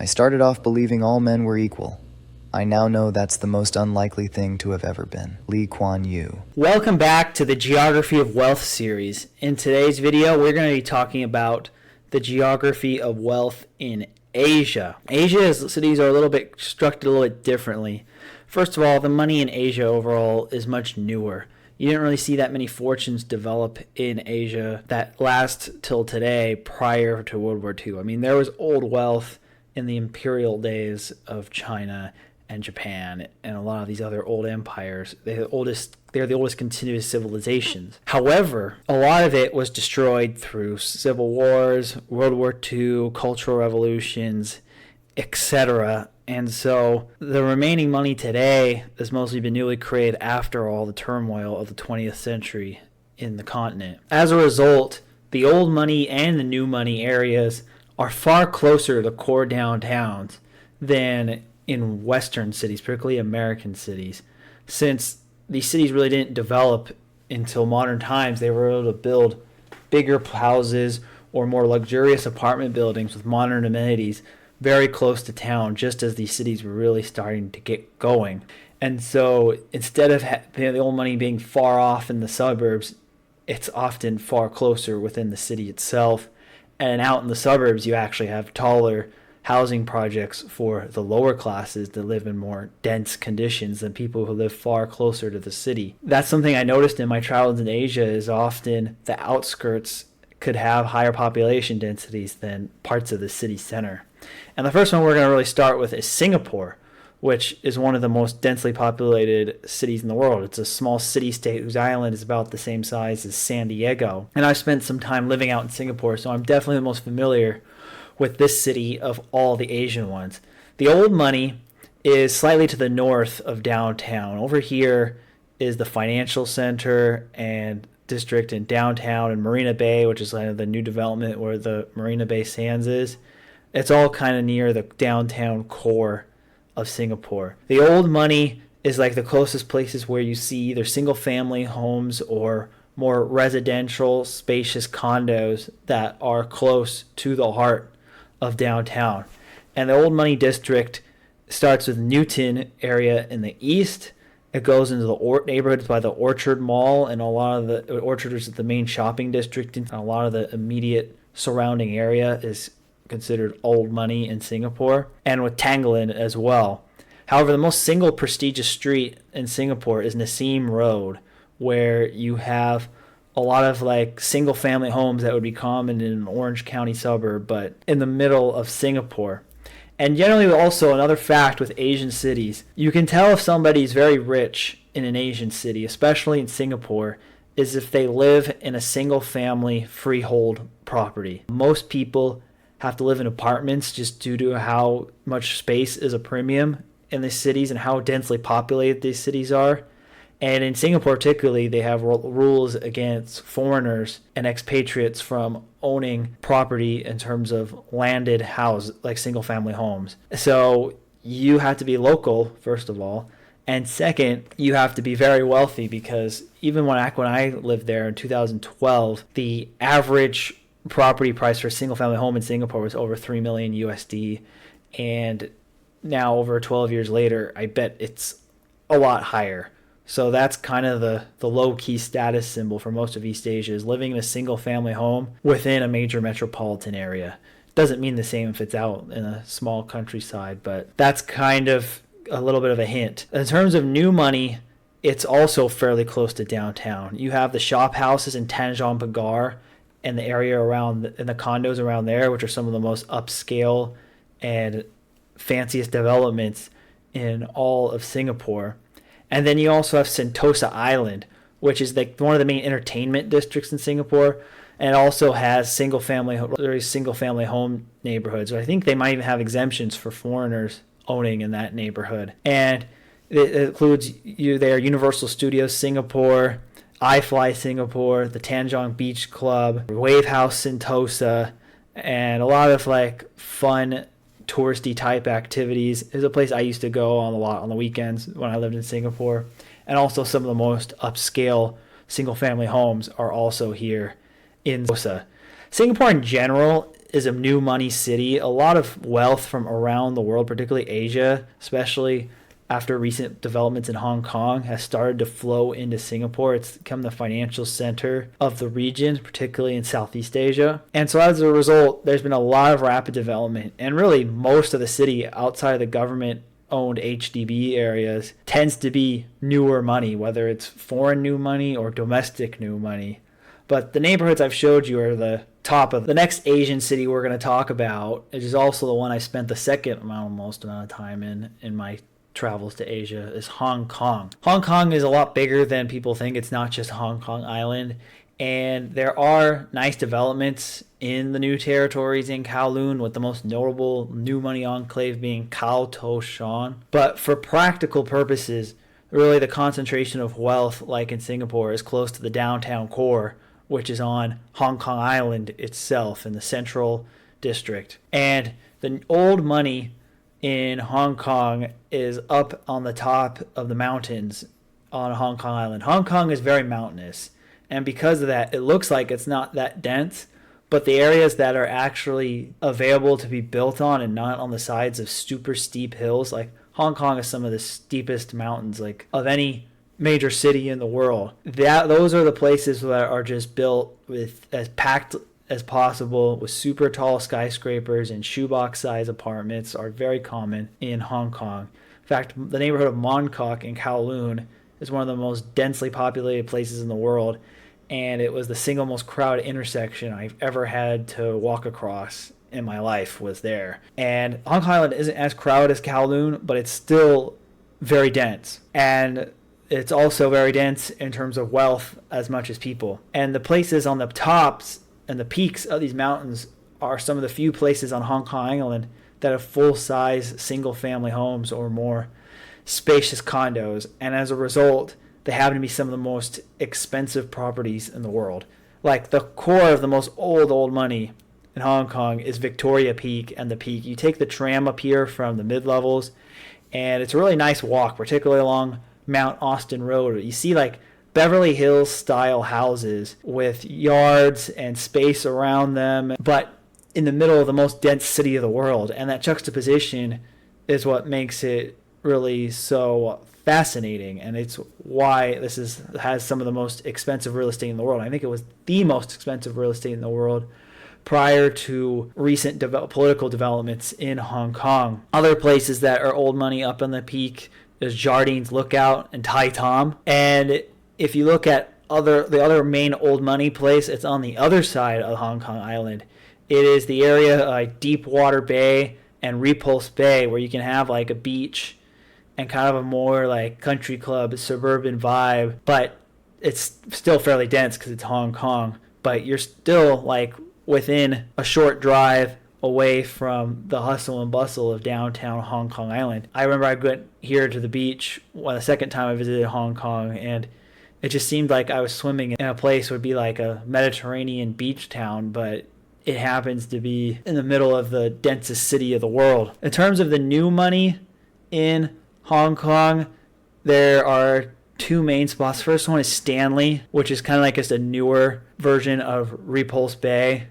I started off believing all men were equal. I now know that's the most unlikely thing to have ever been. Lee Kuan Yew. Welcome back to the Geography of Wealth series. In today's video, we're going to be talking about the geography of wealth in Asia. Asia's cities are a little bit structured a little bit differently. First of all, the money in Asia overall is much newer. You didn't really see that many fortunes develop in Asia that last till today prior to World War II. I mean, there was old wealth in the imperial days of China and Japan and a lot of these other old empires. They're the oldest continuous civilizations. However, a lot of it was destroyed through civil wars, World War II, cultural revolutions, etc. And so the remaining money today has mostly been newly created after all the turmoil of the 20th century in the continent. As a result, the old money and the new money areas are far closer to core downtowns than in Western cities, particularly American cities. Since these cities really didn't develop until modern times, they were able to build bigger houses or more luxurious apartment buildings with modern amenities very close to town, just as these cities were really starting to get going. And so instead of the old money being far off in the suburbs, it's often far closer within the city itself. And out in the suburbs, you actually have taller housing projects for the lower classes that live in more dense conditions than people who live far closer to the city. That's something I noticed in my travels in Asia, is often the outskirts could have higher population densities than parts of the city center. And the first one we're going to really start with is Singapore, which is one of the most densely populated cities in the world. It's a small city-state whose island is about the same size as San Diego. And I've spent some time living out in Singapore, so I'm definitely the most familiar with this city of all the Asian ones. The old money is slightly to the north of downtown. Over here is the financial center and district in downtown, and Marina Bay, which is kind of the new development where the Marina Bay Sands is. It's all kind of near the downtown core of Singapore. The old money is like the closest places where you see either single family homes or more residential spacious condos that are close to the heart of downtown. And the old money district starts with Newton area in the east. It goes into the neighborhoods by the Orchard Mall, and a lot of the Orchard is the main shopping district, and a lot of the immediate surrounding area is considered old money in Singapore, and with Tanglin as well. However, the most single prestigious street in Singapore is Nassim Road, where you have a lot of like single family homes that would be common in an Orange County suburb, but in the middle of Singapore. And generally also another fact with Asian cities, you can tell if somebody's very rich in an Asian city, especially in Singapore, is if they live in a single family freehold property. Most people have to live in apartments just due to how much space is a premium in the cities and how densely populated these cities are. And in Singapore particularly, they have rules against foreigners and expatriates from owning property in terms of landed houses, like single-family homes. So you have to be local, first of all. And second, you have to be very wealthy, because even when I lived there in 2012, the average property price for a single-family home in Singapore was over 3 million USD. And now, over 12 years later, I bet it's a lot higher. So that's kind of the low-key status symbol for most of East Asia, is living in a single-family home within a major metropolitan area. Doesn't mean the same if it's out in a small countryside, but that's kind of a little bit of a hint. In terms of new money, it's also fairly close to downtown. You have the shop houses in Tanjong Pagar and the area around, and the condos around there, which are some of the most upscale and fanciest developments in all of Singapore. And then you also have Sentosa Island, which is like one of the main entertainment districts in Singapore, and it also has single-family home neighborhoods. I think they might even have exemptions for foreigners owning in that neighborhood. And it includes Universal Studios Singapore, iFly Singapore, the Tanjong Beach Club, Wave House Sentosa, and a lot of like fun touristy type activities. It's a place I used to go on a lot on the weekends when I lived in Singapore. And also some of the most upscale single family homes are also here in Sentosa. Singapore in general is a new money city. A lot of wealth from around the world, particularly Asia, especially after recent developments in Hong Kong, has started to flow into Singapore. It's become the financial center of the region, particularly in Southeast Asia. And so as a result, there's been a lot of rapid development. And really, most of the city outside of the government-owned HDB areas tends to be newer money, whether it's foreign new money or domestic new money. But the neighborhoods I've showed you are the top of the next Asian city we're going to talk about. It is also the one I spent the most amount of time in my travels to Asia, is Hong Kong. Hong Kong is a lot bigger than people think. It's not just Hong Kong Island. And there are nice developments in the new territories in Kowloon, with the most notable new money enclave being Khao To Shan. But for practical purposes, really the concentration of wealth, like in Singapore, is close to the downtown core, which is on Hong Kong Island itself in the central district. And the old money in Hong Kong is up on the top of the mountains on Hong Kong Island. Hong Kong is very mountainous, and because of that, it looks like it's not that dense, but the areas that are actually available to be built on and not on the sides of super steep hills, like Hong Kong is some of the steepest mountains like of any major city in the world. Those are the places that are just built with as packed as possible, with super tall skyscrapers, and shoebox size apartments are very common in Hong Kong. In fact, the neighborhood of Mong Kok in Kowloon is one of the most densely populated places in the world, and it was the single most crowded intersection I've ever had to walk across in my life was there. And Hong Kong Island isn't as crowded as Kowloon, but it's still very dense. And it's also very dense in terms of wealth as much as people. And the places on the tops and the peaks of these mountains are some of the few places on Hong Kong Island that have full-size single-family homes or more spacious condos. And as a result, they happen to be some of the most expensive properties in the world. Like the core of the most old money in Hong Kong is Victoria Peak and the Peak. You take the tram up here from the mid-levels, and it's a really nice walk, particularly along Mount Austin Road. You see like Beverly Hills style houses with yards and space around them, but in the middle of the most dense city of the world. And that juxtaposition is what makes it really so fascinating, and it's why this has some of the most expensive real estate in the world. I think it was the most expensive real estate in the world prior to recent political developments in Hong Kong. Other places that are old money up on the peak is Jardines Lookout and Tai Tom. And if you look at the other main old money place, it's on the other side of Hong Kong Island. It is the area like Deepwater Bay and Repulse Bay, where you can have like a beach and kind of a more like country club suburban vibe, but it's still fairly dense because it's Hong Kong. But you're still like within a short drive away from the hustle and bustle of downtown Hong Kong Island. I remember I went here to the beach the second time I visited Hong Kong, and it just seemed like I was swimming in a place that would be like a Mediterranean beach town, but it happens to be in the middle of the densest city of the world. In terms of the new money in Hong Kong, there are two main spots. First one is Stanley, which is kind of like just a newer version of Repulse Bay.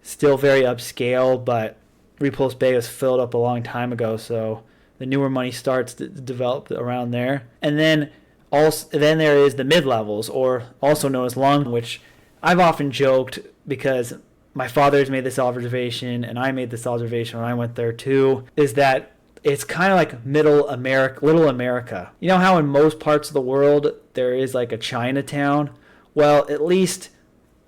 Still very upscale, but Repulse Bay was filled up a long time ago, so the newer money starts to develop around there. And then there is the mid-levels, or also known as Long, which I've often joked because my father's made this observation, and I made this observation when I went there too, is that it's kind of like little America. You know how in most parts of the world there is like a Chinatown? Well, at least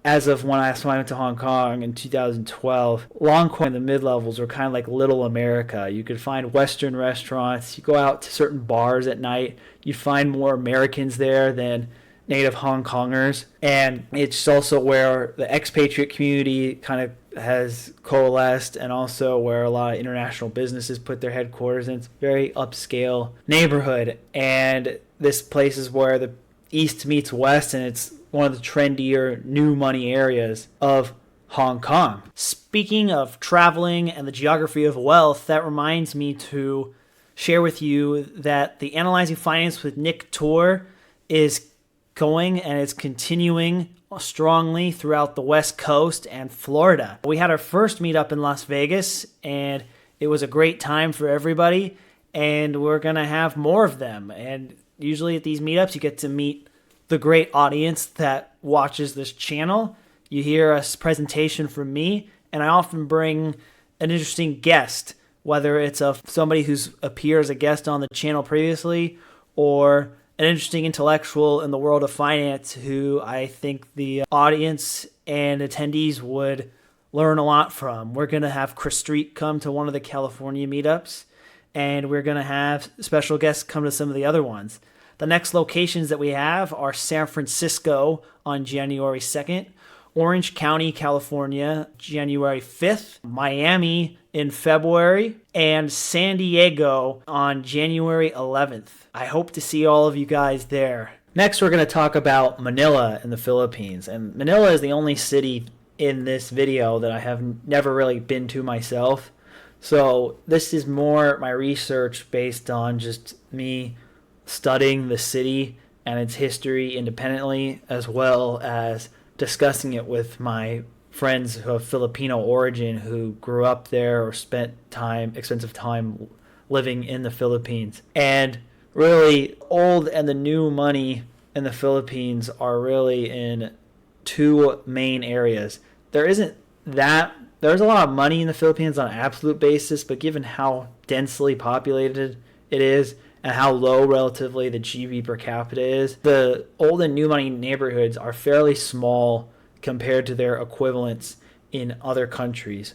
as of when I went to Hong Kong in 2012, Long Kong and the mid-levels were kind of like little America. You could find Western restaurants. You go out to certain bars at night, you find more Americans there than native Hong Kongers. And it's also where the expatriate community kind of has coalesced, and also where a lot of international businesses put their headquarters in. It's a very upscale neighborhood, and this place is where the East meets West, and it's one of the trendier new money areas of Hong Kong. Speaking of traveling and the geography of wealth, that reminds me to share with you that the Analyzing Finance with Nick tour is going, and it's continuing strongly throughout the West Coast and Florida. We had our first meetup in Las Vegas, and it was a great time for everybody, and we're going to have more of them. And usually at these meetups, you get to meet the great audience that watches this channel. You hear a presentation from me, and I often bring an interesting guest, whether it's somebody who's appeared as a guest on the channel previously, or an interesting intellectual in the world of finance who I think the audience and attendees would learn a lot from. We're going to have Chris Street come to one of the California meetups, and we're going to have special guests come to some of the other ones. The next locations that we have are San Francisco on January 2nd, Orange County, California, January 5th, Miami in February, and San Diego on January 11th. I hope to see all of you guys there. Next, we're going to talk about Manila in the Philippines. And Manila is the only city in this video that I have never really been to myself. So this is more my research based on just me studying the city and its history independently, as well as discussing it with my friends of Filipino origin who grew up there or spent expensive time living in the Philippines. And really, old and the new money in the Philippines are really in two main areas. There's a lot of money in the Philippines on an absolute basis, but given how densely populated it is and how low relatively the GDP per capita is, the old and new money neighborhoods are fairly small compared to their equivalents in other countries.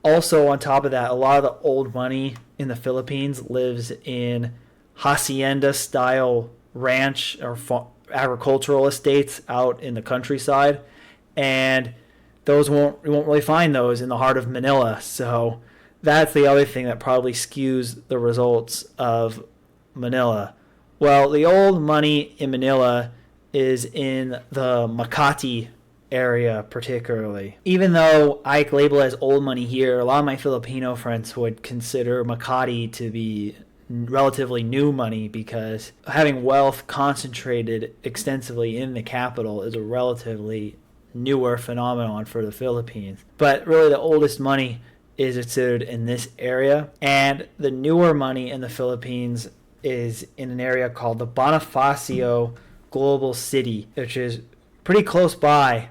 Also, on top of that, a lot of the old money in the Philippines lives in hacienda-style ranch or agricultural estates out in the countryside, and you won't really find those in the heart of Manila. So that's the other thing that probably skews the results of Manila. Well, the old money in Manila is in the Makati area particularly. Even though I label it as old money here, a lot of my Filipino friends would consider Makati to be relatively new money because having wealth concentrated extensively in the capital is a relatively newer phenomenon for the Philippines. But really the oldest money is considered in this area, and the newer money in the Philippines is in an area called the Bonifacio Global City, which is pretty close by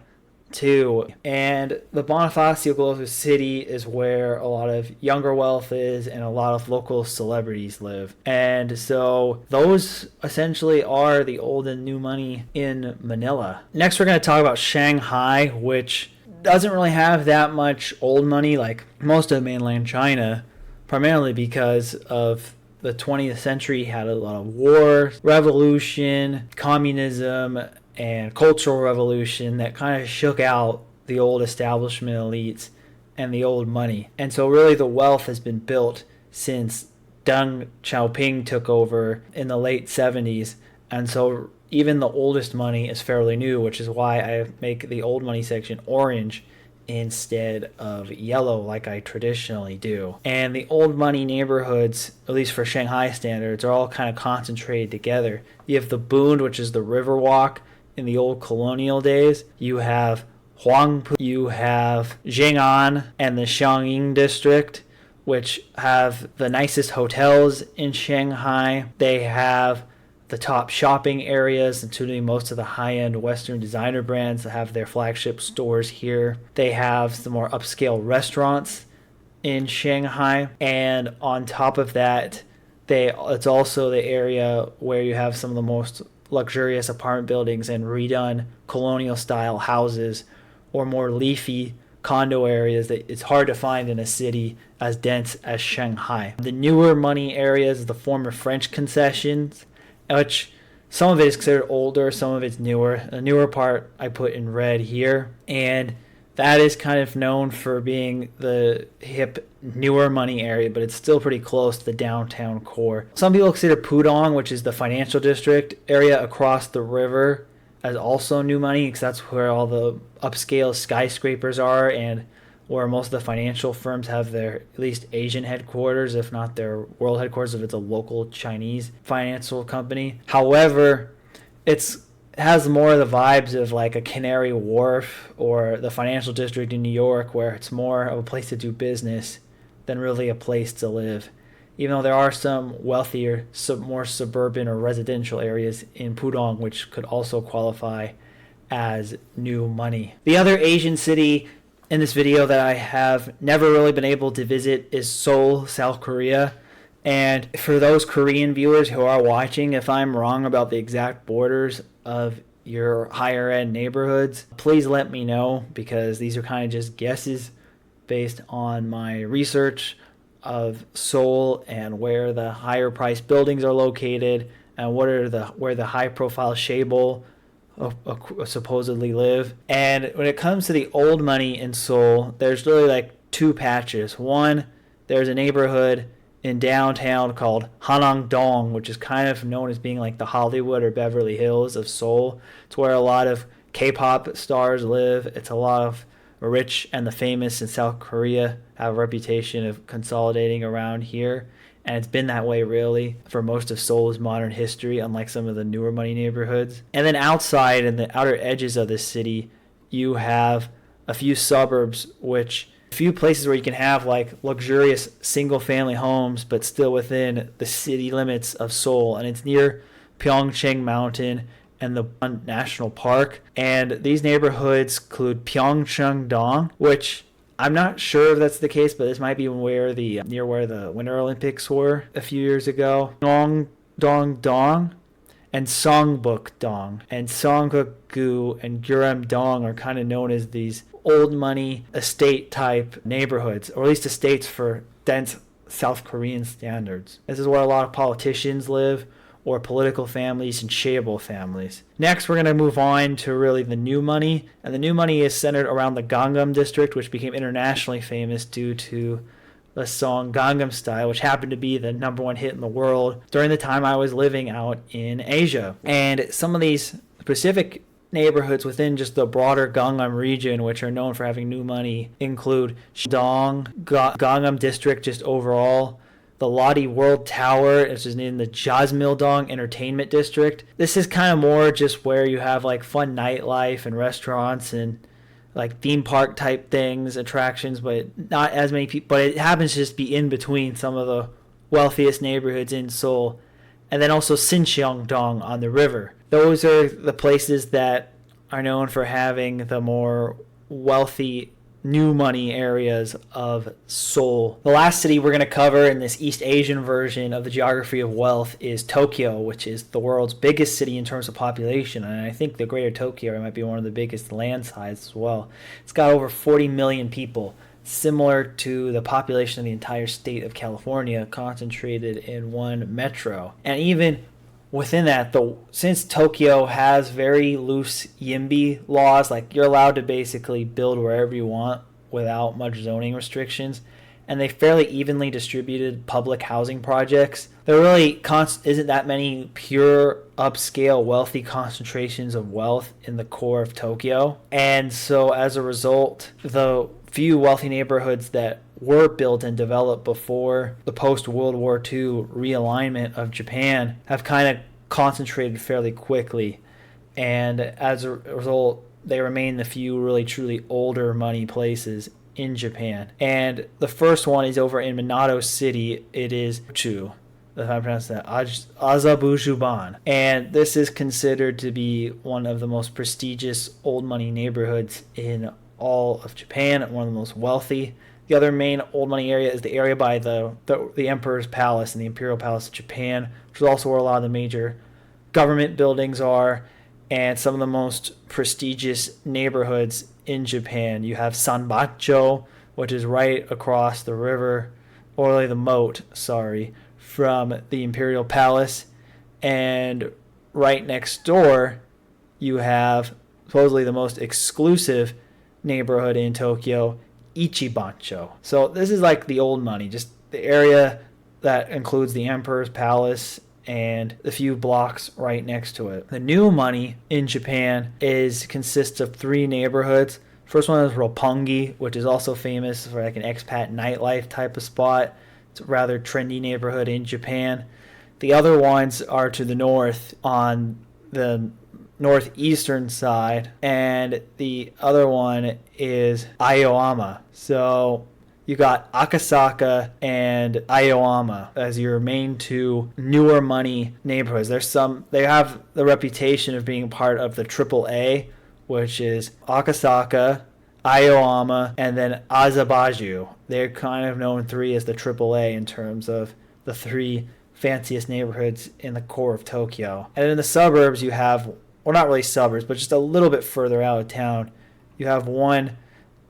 too. And the Bonifacio Global City is where a lot of younger wealth is and a lot of local celebrities live. And so those essentially are the old and new money in Manila. Next, we're going to talk about Shanghai, which doesn't really have that much old money like most of mainland China, primarily because of the 20th century had a lot of war, revolution, communism, and cultural revolution that kind of shook out the old establishment elites and the old money. And so really the wealth has been built since Deng Xiaoping took over in the late 70s. And so even the oldest money is fairly new, which is why I make the old money section orange instead of yellow like I traditionally do. And the old money neighborhoods, at least for Shanghai standards, are all kind of concentrated together. You have the Bund, which is the river walk in the old colonial days. You have Huangpu, you have Jing'an and the Xiangying district, which have the nicest hotels in Shanghai. They have the top shopping areas, including most of the high-end Western designer brands that have their flagship stores here. They have some more upscale restaurants in Shanghai. And on top of that, it's also the area where you have some of the most luxurious apartment buildings and redone colonial-style houses or more leafy condo areas that it's hard to find in a city as dense as Shanghai. The newer money areas, the former French concessions, which some of it is considered older, some of it's newer. The newer part I put in red here, and that is kind of known for being the hip, newer money area, but it's still pretty close to the downtown core. Some people consider Pudong, which is the financial district area across the river, as also new money, because that's where all the upscale skyscrapers are and where most of the financial firms have their at least Asian headquarters, if not their world headquarters if it's a local Chinese financial company. However, it's It has more of the vibes of like a Canary Wharf or the financial district in New York, where it's more of a place to do business than really a place to live. Even though there are some wealthier, more suburban or residential areas in Pudong, which could also qualify as new money. The other Asian city in this video that I have never really been able to visit is Seoul, South Korea. And for those Korean viewers who are watching, if I'm wrong about the exact borders of your higher end neighborhoods, please let me know, because these are kind of just guesses based on my research of Seoul and where the higher priced buildings are located and where the high profile chaebol supposedly live. And when it comes to the old money in Seoul, there's really like two patches. One, there's a neighborhood in downtown called Hanang-dong, which is kind of known as being like the Hollywood or Beverly Hills of Seoul. It's where a lot of K-pop stars live. It's a lot of rich and the famous in South Korea have a reputation of consolidating around here. And it's been that way really for most of Seoul's modern history, unlike some of the newer money neighborhoods. And then outside in the outer edges of the city, you have a few suburbs, which a few places where you can have like luxurious single family homes, but still within the city limits of Seoul. And it's near Pyeongchang Mountain and the National Park. And these neighborhoods include Pyeongchang-dong, which I'm not sure if that's the case, but this might be where near where the Winter Olympics were a few years ago. Dong-dong-dong and Songbuk-dong. And Songguk-gu and Gyeoram-dong are kind of known as these old money estate type neighborhoods, or at least estates for dense South Korean standards. This is where a lot of politicians live, or political families and chaebol families. Next, we're going to move on to really the new money. And the new money is centered around the Gangnam district, which became internationally famous due to the song Gangnam Style, which happened to be the #1 hit in the world during the time I was living out in Asia. And some of these specific neighborhoods within just the broader Gangnam region, which are known for having new money, include Shandong, Gangnam district just overall, the Lodi World Tower, which is in the Jasmildong Entertainment District. This is kind of more just where you have like fun nightlife and restaurants and like theme park type things, attractions, but not as many people. But it happens to just be in between some of the wealthiest neighborhoods in Seoul. And then also Sincheongdong on the river. Those are the places that are known for having the more wealthy new money areas of Seoul. The last city we're going to cover in this East Asian version of the geography of wealth is Tokyo, which is the world's biggest city in terms of population. And I think the greater Tokyo might be one of the biggest land size as well. It's got over 40 million people, similar to the population of the entire state of California, concentrated in one metro. And even within that, since Tokyo has very loose YIMBY laws, like you're allowed to basically build wherever you want without much zoning restrictions, and they fairly evenly distributed public housing projects, there really isn't that many pure upscale wealthy concentrations of wealth in the core of Tokyo. And so as a result, the few wealthy neighborhoods that were built and developed before the post-World War II realignment of Japan have kind of concentrated fairly quickly. And as a result, they remain the few really truly older money places in Japan. And the first one is over in Minato City. It is Chu, if I pronounce that, Azabujuban. And this is considered to be one of the most prestigious old money neighborhoods in all of Japan, one of the most wealthy. The other main old money area is the area by the Emperor's Palace and the Imperial Palace of Japan, which is also where a lot of the major government buildings are, and some of the most prestigious neighborhoods in Japan. You have Sanbacho, which is right across the river, or the moat, from the Imperial Palace, and right next door you have supposedly the most exclusive neighborhood in Tokyo, Ichibancho. So this is like the old money, just the area that includes the Emperor's Palace and the few blocks right next to it. The new money in Japan consists of 3 neighborhoods. First one is Roppongi, which is also famous for like an expat nightlife type of spot. It's a rather trendy neighborhood in Japan. The other ones are to the north on the northeastern side, and the other one is Aoyama. So you got Akasaka and Aoyama as your main two newer money neighborhoods. They have the reputation of being part of the AAA, which is Akasaka, Aoyama, and then Azabaju. They're kind of known three as the AAA in terms of the three fanciest neighborhoods in the core of Tokyo. And in the suburbs, you have, well, not really suburbs, but just a little bit further out of town, you have one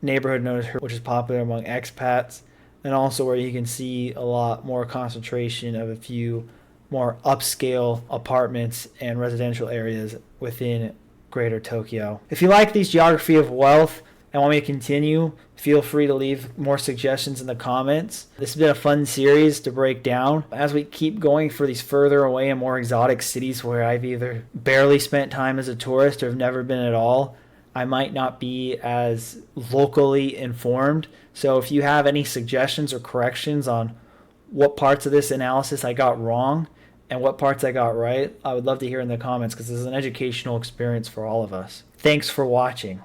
neighborhood known as which is popular among expats, and also where you can see a lot more concentration of a few more upscale apartments and residential areas within Greater Tokyo. If you like these geography of wealth and want me to continue, feel free to leave more suggestions in the comments. This has been a fun series to break down as we keep going for these further away and more exotic cities where I've either barely spent time as a tourist or have never been at all. I might not be as locally informed. So if you have any suggestions or corrections on what parts of this analysis I got wrong and what parts I got right, I would love to hear in the comments because this is an educational experience for all of us. Thanks for watching.